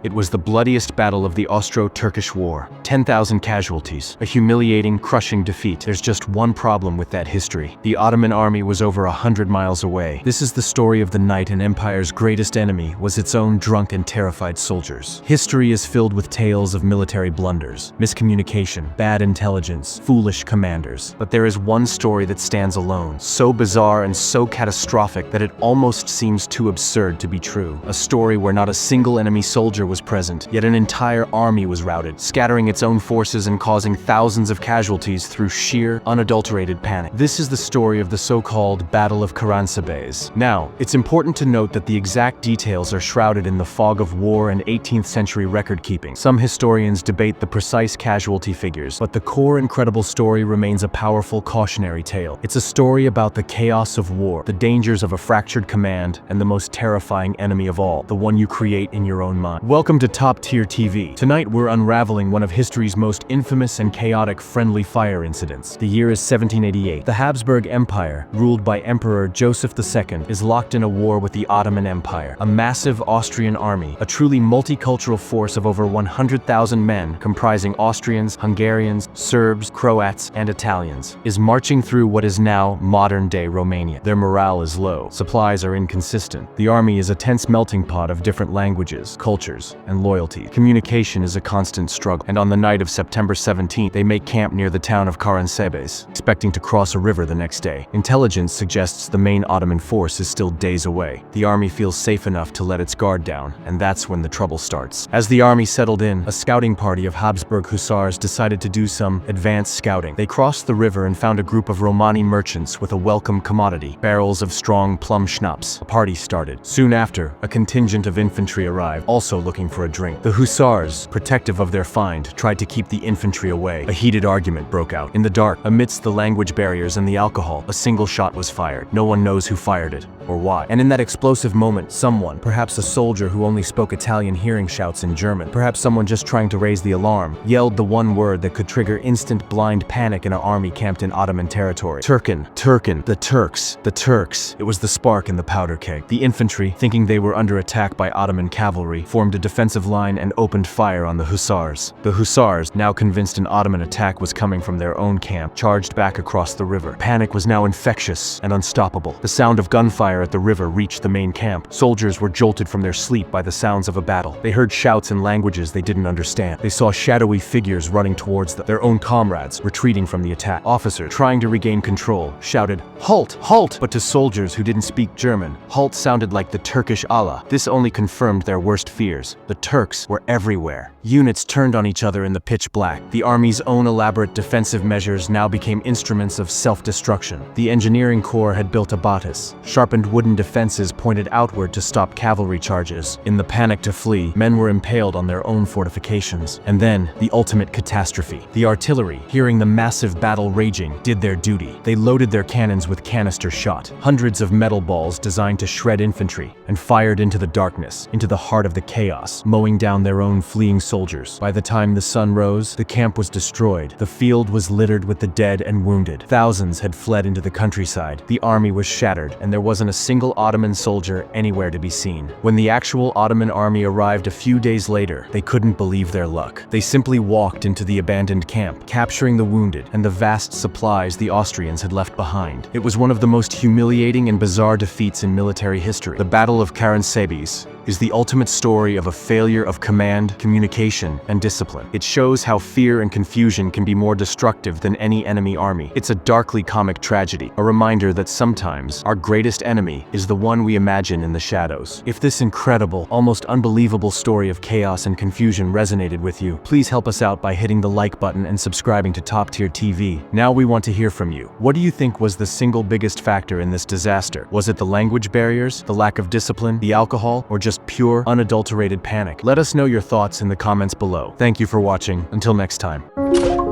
It was the bloodiest battle of the Austro-Turkish War. 10,000 casualties. A humiliating, crushing defeat. There's just one problem with that history. The Ottoman army was over 100 miles away. This is the story of the night an empire's greatest enemy was its own drunk and terrified soldiers. History is filled with tales of military blunders, miscommunication, bad intelligence, foolish commanders. But there is one story that stands alone, so bizarre and so catastrophic that it almost seems too absurd to be true. A story where not a single enemy soldier was present, yet an entire army was routed, scattering its own forces and causing thousands of casualties through sheer, unadulterated panic. This is the story of the so-called Battle of Karansebes. Now, it's important to note that the exact details are shrouded in the fog of war and 18th century record-keeping. Some historians debate the precise casualty figures, but the core incredible story remains a powerful cautionary tale. It's a story about the chaos of war, the dangers of a fractured command, and the most terrifying enemy of all, the one you create in your own mind. Welcome to Top Tier TV. Tonight we're unraveling one of history's most infamous and chaotic friendly fire incidents. The year is 1788. The Habsburg Empire, ruled by Emperor Joseph II, is locked in a war with the Ottoman Empire. A massive Austrian army, a truly multicultural force of over 100,000 men, comprising Austrians, Hungarians, Serbs, Croats, and Italians, is marching through what is now modern-day Romania. Their morale is low. Supplies are inconsistent. The army is a tense melting pot of different languages, cultures, and loyalty. Communication is a constant struggle, and on the night of September 17th, they make camp near the town of Caransebeș, expecting to cross a river the next day. Intelligence suggests the main Ottoman force is still days away. The army feels safe enough to let its guard down, and that's when the trouble starts. As the army settled in, a scouting party of Habsburg hussars decided to do some advanced scouting. They crossed the river and found a group of Romani merchants with a welcome commodity, barrels of strong plum schnapps. A party started. Soon after, a contingent of infantry arrived, also looking for a drink. The hussars, protective of their find, tried to keep the infantry away. A heated argument broke out. In the dark, amidst the language barriers and the alcohol, a single shot was fired. No one knows who fired it or why. And in that explosive moment, someone, perhaps a soldier who only spoke Italian hearing shouts in German, perhaps someone just trying to raise the alarm, yelled the one word that could trigger instant blind panic in an army camped in Ottoman territory. Turkin, the Turks, the Turks. It was the spark in the powder keg. The infantry, thinking they were under attack by Ottoman cavalry, formed a defensive line and opened fire on the hussars. The hussars, now convinced an Ottoman attack was coming from their own camp, charged back across the river. Panic was now infectious and unstoppable. The sound of gunfire at the river reached the main camp. Soldiers were jolted from their sleep by the sounds of a battle. They heard shouts in languages they didn't understand. They saw shadowy figures running towards them, their own comrades retreating from the attack. Officers, trying to regain control, shouted, "Halt! Halt!" But to soldiers who didn't speak German, halt sounded like the Turkish Allah. This only confirmed their worst fears. The Turks were everywhere. Units turned on each other in the pitch black. The army's own elaborate defensive measures now became instruments of self-destruction. The engineering corps had built abatis, sharpened wooden defenses pointed outward to stop cavalry charges. In the panic to flee, men were impaled on their own fortifications. And then, the ultimate catastrophe. The artillery, hearing the massive battle raging, did their duty. They loaded their cannons with canister shot, hundreds of metal balls designed to shred infantry, and fired into the darkness, into the heart of the chaos, mowing down their own fleeing soldiers. By the time the sun rose, the camp was destroyed. The field was littered with the dead and wounded. Thousands had fled into the countryside. The army was shattered, and there wasn't a single Ottoman soldier anywhere to be seen. When the actual Ottoman army arrived a few days later, they couldn't believe their luck. They simply walked into the abandoned camp, capturing the wounded and the vast supplies the Austrians had left behind. It was one of the most humiliating and bizarre defeats in military history. The Battle of Karansebes is the ultimate story of a failure of command, communication, and discipline. It shows how fear and confusion can be more destructive than any enemy army. It's a darkly comic tragedy, a reminder that sometimes our greatest enemy is the one we imagine in the shadows. If this incredible, almost unbelievable story of chaos and confusion resonated with you, please help us out by hitting the like button and subscribing to Top Tier TV. Now we want to hear from you. What do you think was the single biggest factor in this disaster? Was it the language barriers, the lack of discipline, the alcohol, or just pure, unadulterated panic? Let us know your thoughts in the comments below. Thank you for watching. Until next time.